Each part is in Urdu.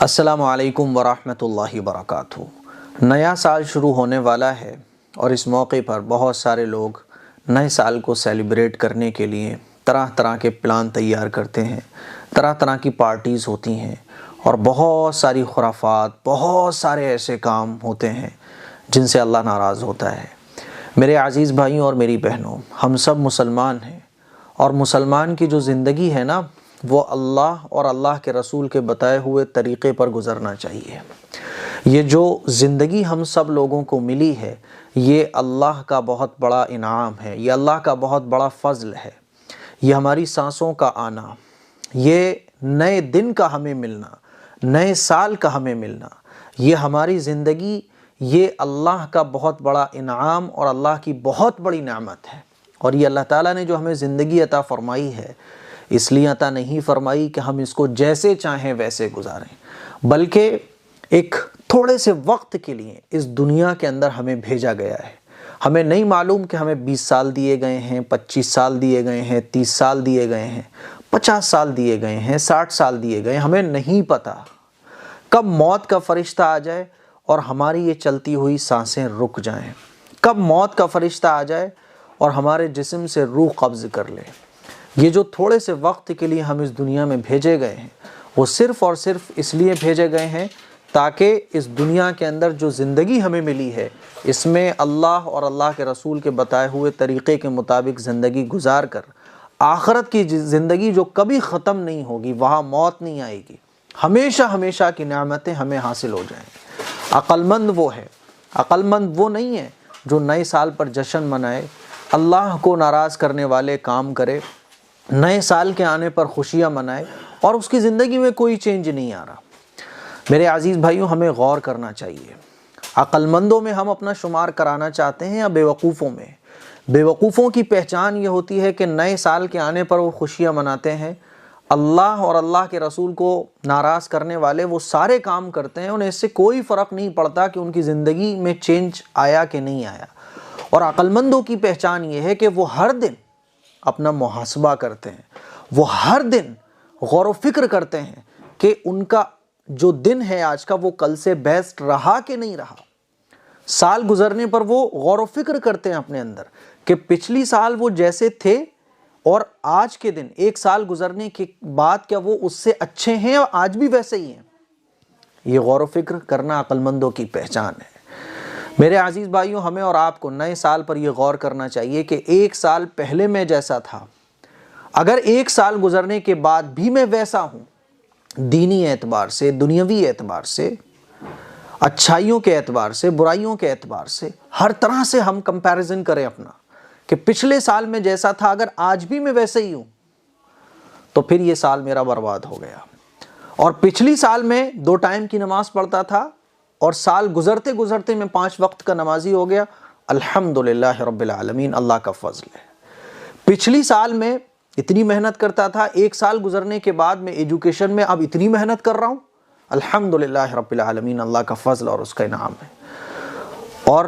السلام علیکم ورحمۃ اللہ وبرکاتہ۔ نیا سال شروع ہونے والا ہے اور اس موقع پر بہت سارے لوگ نئے سال کو سیلیبریٹ کرنے کے لیے طرح طرح کے پلان تیار کرتے ہیں، طرح طرح کی پارٹیز ہوتی ہیں اور بہت ساری خرافات، بہت سارے ایسے کام ہوتے ہیں جن سے اللہ ناراض ہوتا ہے۔ میرے عزیز بھائیوں اور میری بہنوں، ہم سب مسلمان ہیں اور مسلمان کی جو زندگی ہے نا، وہ اللہ اور اللہ کے رسول کے بتائے ہوئے طریقے پر گزرنا چاہیے۔ یہ جو زندگی ہم سب لوگوں کو ملی ہے، یہ اللہ کا بہت بڑا انعام ہے، یہ اللہ کا بہت بڑا فضل ہے۔ یہ ہماری سانسوں کا آنا، یہ نئے دن کا ہمیں ملنا، نئے سال کا ہمیں ملنا، یہ ہماری زندگی، یہ اللہ کا بہت بڑا انعام اور اللہ کی بہت بڑی نعمت ہے۔ اور یہ اللہ تعالیٰ نے جو ہمیں زندگی عطا فرمائی ہے، اس لیے عطا نہیں فرمائی کہ ہم اس کو جیسے چاہیں ویسے گزاریں، بلکہ ایک تھوڑے سے وقت کے لیے اس دنیا کے اندر ہمیں بھیجا گیا ہے۔ ہمیں نہیں معلوم کہ ہمیں 20 سال دیے گئے ہیں، 25 سال دیے گئے ہیں، 30 سال دیے گئے ہیں، 50 سال دیے گئے ہیں، 60 سال دیے گئے ہیں۔ ہمیں نہیں پتہ کب موت کا فرشتہ آ جائے اور ہماری یہ چلتی ہوئی سانسیں رک جائیں، کب موت کا فرشتہ آ جائے اور ہمارے جسم سے روح قبض کر لے۔ یہ جو تھوڑے سے وقت کے لیے ہم اس دنیا میں بھیجے گئے ہیں، وہ صرف اور صرف اس لیے بھیجے گئے ہیں تاکہ اس دنیا کے اندر جو زندگی ہمیں ملی ہے، اس میں اللہ اور اللہ کے رسول کے بتائے ہوئے طریقے کے مطابق زندگی گزار کر آخرت کی زندگی جو کبھی ختم نہیں ہوگی، وہاں موت نہیں آئے گی، ہمیشہ ہمیشہ کی نعمتیں ہمیں حاصل ہو جائیں۔ عقل مند وہ ہے، عقل مند وہ نہیں ہے جو نئے سال پر جشن منائے، اللہ کو ناراض کرنے والے کام کرے، نئے سال کے آنے پر خوشیاں منائے اور اس کی زندگی میں کوئی چینج نہیں آ رہا۔ میرے عزیز بھائیوں، ہمیں غور کرنا چاہیے۔ عقل مندوں میں ہم اپنا شمار کرانا چاہتے ہیں یا بے وقوفوں میں؟ بے وقوفوں کی پہچان یہ ہوتی ہے کہ نئے سال کے آنے پر وہ خوشیاں مناتے ہیں، اللہ اور اللہ کے رسول کو ناراض کرنے والے وہ سارے کام کرتے ہیں، انہیں اس سے کوئی فرق نہیں پڑتا کہ ان کی زندگی میں چینج آیا کہ نہیں آیا۔ اور عقل مندوں کی پہچان یہ ہے کہ وہ ہر دن اپنا محاسبہ کرتے ہیں، وہ ہر دن غور و فکر کرتے ہیں کہ ان کا جو دن ہے آج کا، وہ کل سے بیسٹ رہا کہ نہیں رہا۔ سال گزرنے پر وہ غور و فکر کرتے ہیں اپنے اندر کہ پچھلی سال وہ جیسے تھے اور آج کے دن، ایک سال گزرنے کے بعد، کیا وہ اس سے اچھے ہیں اور آج بھی ویسے ہی ہیں۔ یہ غور و فکر کرنا عقل مندوں کی پہچان ہے۔ میرے عزیز بھائیوں، ہمیں اور آپ کو نئے سال پر یہ غور کرنا چاہیے کہ ایک سال پہلے میں جیسا تھا، اگر ایک سال گزرنے کے بعد بھی میں ویسا ہوں، دینی اعتبار سے، دنیاوی اعتبار سے، اچھائیوں کے اعتبار سے، برائیوں کے اعتبار سے، ہر طرح سے ہم کمپیریزن کریں اپنا کہ پچھلے سال میں جیسا تھا، اگر آج بھی میں ویسے ہی ہوں تو پھر یہ سال میرا برباد ہو گیا۔ اور پچھلی سال میں 2 ٹائم کی نماز پڑھتا تھا اور سال گزرتے گزرتے میں 5 وقت کا نمازی ہو گیا، الحمدللہ رب العالمین، اللہ کا فضل ہے۔ پچھلی سال میں اتنی محنت کرتا تھا، ایک سال گزرنے کے بعد میں ایجوکیشن میں اب اتنی محنت کر رہا ہوں، الحمدللہ رب العالمین، اللہ کا فضل اور اس کا انعام ہے۔ اور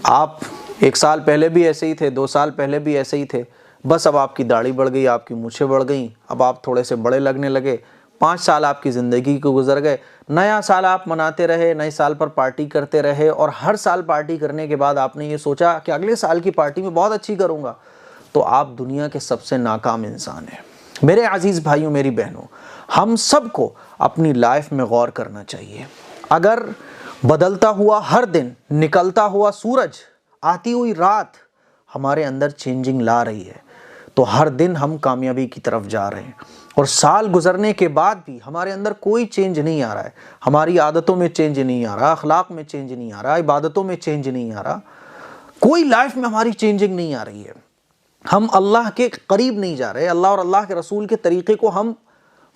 آپ ایک سال پہلے بھی ایسے ہی تھے، 2 سال پہلے بھی ایسے ہی تھے، بس اب آپ کی داڑھی بڑھ گئی، آپ کی مونچھیں بڑھ گئیں، اب آپ تھوڑے سے بڑے لگنے لگے، 5 سال آپ کی زندگی کو گزر گئے۔ نیا سال آپ مناتے رہے، نئے سال پر پارٹی کرتے رہے، اور ہر سال پارٹی کرنے کے بعد آپ نے یہ سوچا کہ اگلے سال کی پارٹی میں بہت اچھی کروں گا، تو آپ دنیا کے سب سے ناکام انسان ہیں۔ میرے عزیز بھائیوں، میری بہنوں، ہم سب کو اپنی لائف میں غور کرنا چاہیے۔ اگر بدلتا ہوا ہر دن، نکلتا ہوا سورج، آتی ہوئی رات ہمارے اندر چینجنگ لا رہی ہے، تو ہر دن ہم کامیابی کی طرف جا رہے ہیں۔ اور سال گزرنے کے بعد بھی ہمارے اندر کوئی چینج نہیں آ رہا ہے، ہماری عادتوں میں چینج نہیں آ رہا، اخلاق میں چینج نہیں آ رہا، عبادتوں میں چینج نہیں آ رہا، کوئی لائف میں ہماری چینجنگ نہیں آ رہی ہے، ہم اللہ کے قریب نہیں جا رہے، اللہ اور اللہ کے رسول کے طریقے کو ہم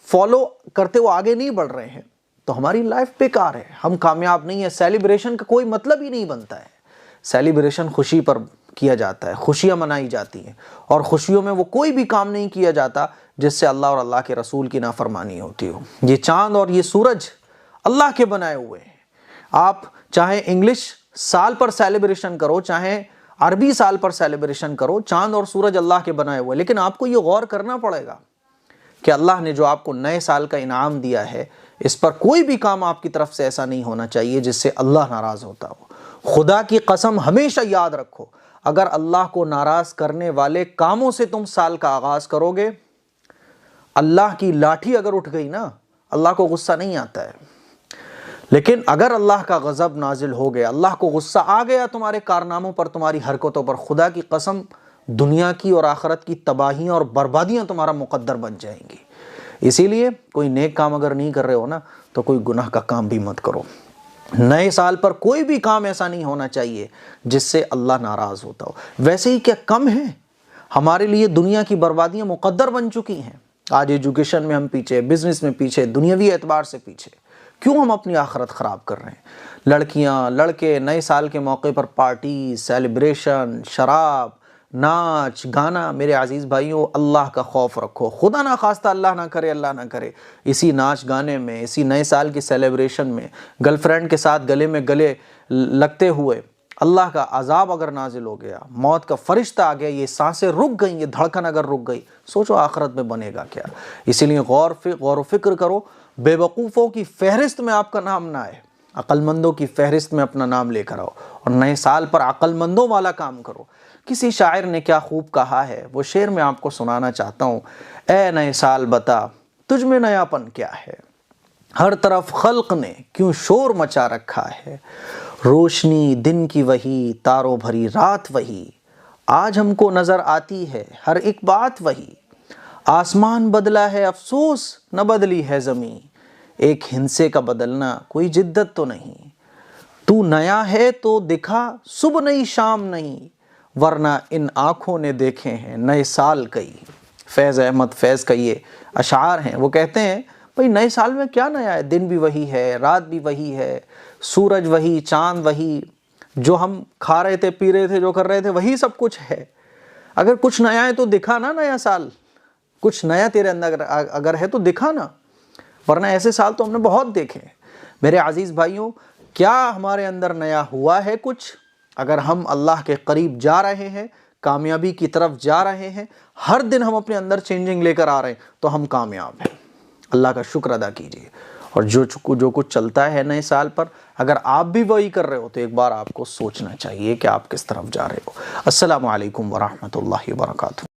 فالو کرتے ہوئے آگے نہیں بڑھ رہے ہیں، تو ہماری لائف بیکار ہے، ہم کامیاب نہیں ہیں۔ سیلیبریشن کا کوئی مطلب ہی نہیں بنتا ہے۔ سیلیبریشن خوشی پر کیا جاتا ہے، خوشیاں منائی جاتی ہیں، اور خوشیوں میں وہ کوئی بھی کام نہیں کیا جاتا جس سے اللہ اور اللہ کے رسول کی نافرمانی ہوتی ہو۔ یہ چاند اور یہ سورج اللہ کے بنائے ہوئے ہیں۔ آپ چاہے انگلش سال پر سیلیبریشن کرو، چاہے عربی سال پر سیلیبریشن کرو، چاند اور سورج اللہ کے بنائے ہوئے، لیکن آپ کو یہ غور کرنا پڑے گا کہ اللہ نے جو آپ کو نئے سال کا انعام دیا ہے، اس پر کوئی بھی کام آپ کی طرف سے ایسا نہیں ہونا چاہیے جس سے اللہ ناراض ہوتا ہو۔ خدا کی قسم ہمیشہ یاد رکھو، اگر اللہ کو ناراض کرنے والے کاموں سے تم سال کا آغاز کرو گے، اللہ کی لاٹھی اگر اٹھ گئی نا، اللہ کو غصہ نہیں آتا ہے، لیکن اگر اللہ کا غضب نازل ہو گیا، اللہ کو غصہ آ گیا تمہارے کارناموں پر، تمہاری حرکتوں پر، خدا کی قسم دنیا کی اور آخرت کی تباہیاں اور بربادیاں تمہارا مقدر بن جائیں گی۔ اسی لیے کوئی نیک کام اگر نہیں کر رہے ہو نا تو کوئی گناہ کا کام بھی مت کرو۔ نئے سال پر کوئی بھی کام ایسا نہیں ہونا چاہیے جس سے اللہ ناراض ہوتا ہو۔ ویسے ہی کیا کم ہے، ہمارے لیے دنیا کی بربادیاں مقدر بن چکی ہیں۔ آج ایجوکیشن میں ہم پیچھے، بزنس میں پیچھے، دنیاوی اعتبار سے پیچھے، کیوں ہم اپنی آخرت خراب کر رہے ہیں؟ لڑکیاں لڑکے نئے سال کے موقع پر پارٹی، سیلیبریشن، شراب، ناچ گانا۔ میرے عزیز بھائیوں، اللہ کا خوف رکھو، خدا نہ خواستہ اللہ نہ کرے اسی ناچ گانے میں، اسی نئے سال کی سیلیبریشن میں گرل فرینڈ کے ساتھ گلے میں گلے لگتے ہوئے اللہ کا عذاب اگر نازل ہو گیا، موت کا فرشتہ آ گیا، یہ سانسیں رک گئیں، یہ دھڑکن اگر رک گئی، سوچو آخرت میں بنے گا کیا؟ اسی لیے غور و فکر کرو، بے وقوفوں کی فہرست میں آپ کا نام نہ آئے، عقل مندوں کی فہرست میں اپنا نام لے کر آؤ، اور نئے سال پر عقل مندوں والا کام کرو۔ کسی شاعر نے کیا خوب کہا ہے، وہ شعر میں آپ کو سنانا چاہتا ہوں۔ اے نئے سال بتا تجھ میں نیا پن کیا ہے، ہر طرف خلق نے کیوں شور مچا رکھا ہے، روشنی دن کی وہی، تاروں بھری رات وہی، آج ہم کو نظر آتی ہے ہر ایک بات وہی، آسمان بدلا ہے افسوس نہ بدلی ہے زمین، ایک ہندسے کا بدلنا کوئی جدت تو نہیں، تو نیا ہے تو دکھا صبح نہیں شام نہیں، ورنہ ان آنکھوں نے دیکھے ہیں نئے سال کئی۔ فیض احمد فیض کا یہ اشعار ہیں، وہ کہتے ہیں بھئی نئے سال میں کیا نیا ہے، دن بھی وہی ہے، رات بھی وہی ہے، سورج وہی، چاند وہی، جو ہم کھا رہے تھے، پی رہے تھے، جو کر رہے تھے، وہی سب کچھ ہے۔ اگر کچھ نیا ہے تو دکھا نا، نیا سال کچھ نیا تیرے اندر اگر ہے تو دکھا نا، ورنہ ایسے سال تو ہم نے بہت دیکھے ہیں۔ میرے عزیز بھائیوں، کیا ہمارے اندر نیا ہوا ہے کچھ؟ اگر ہم اللہ کے قریب جا رہے ہیں، کامیابی کی طرف جا رہے ہیں، ہر دن ہم اپنے اندر چینجنگ لے کر آ رہے ہیں، تو ہم کامیاب ہیں۔ اللہ کا شکر ادا کیجیے، اور جو کچھ چلتا ہے نئے سال پر، اگر آپ بھی وہی کر رہے ہو تو ایک بار آپ کو سوچنا چاہیے کہ آپ کس طرف جا رہے ہو۔ السلام علیکم ورحمۃ اللہ وبرکاتہ۔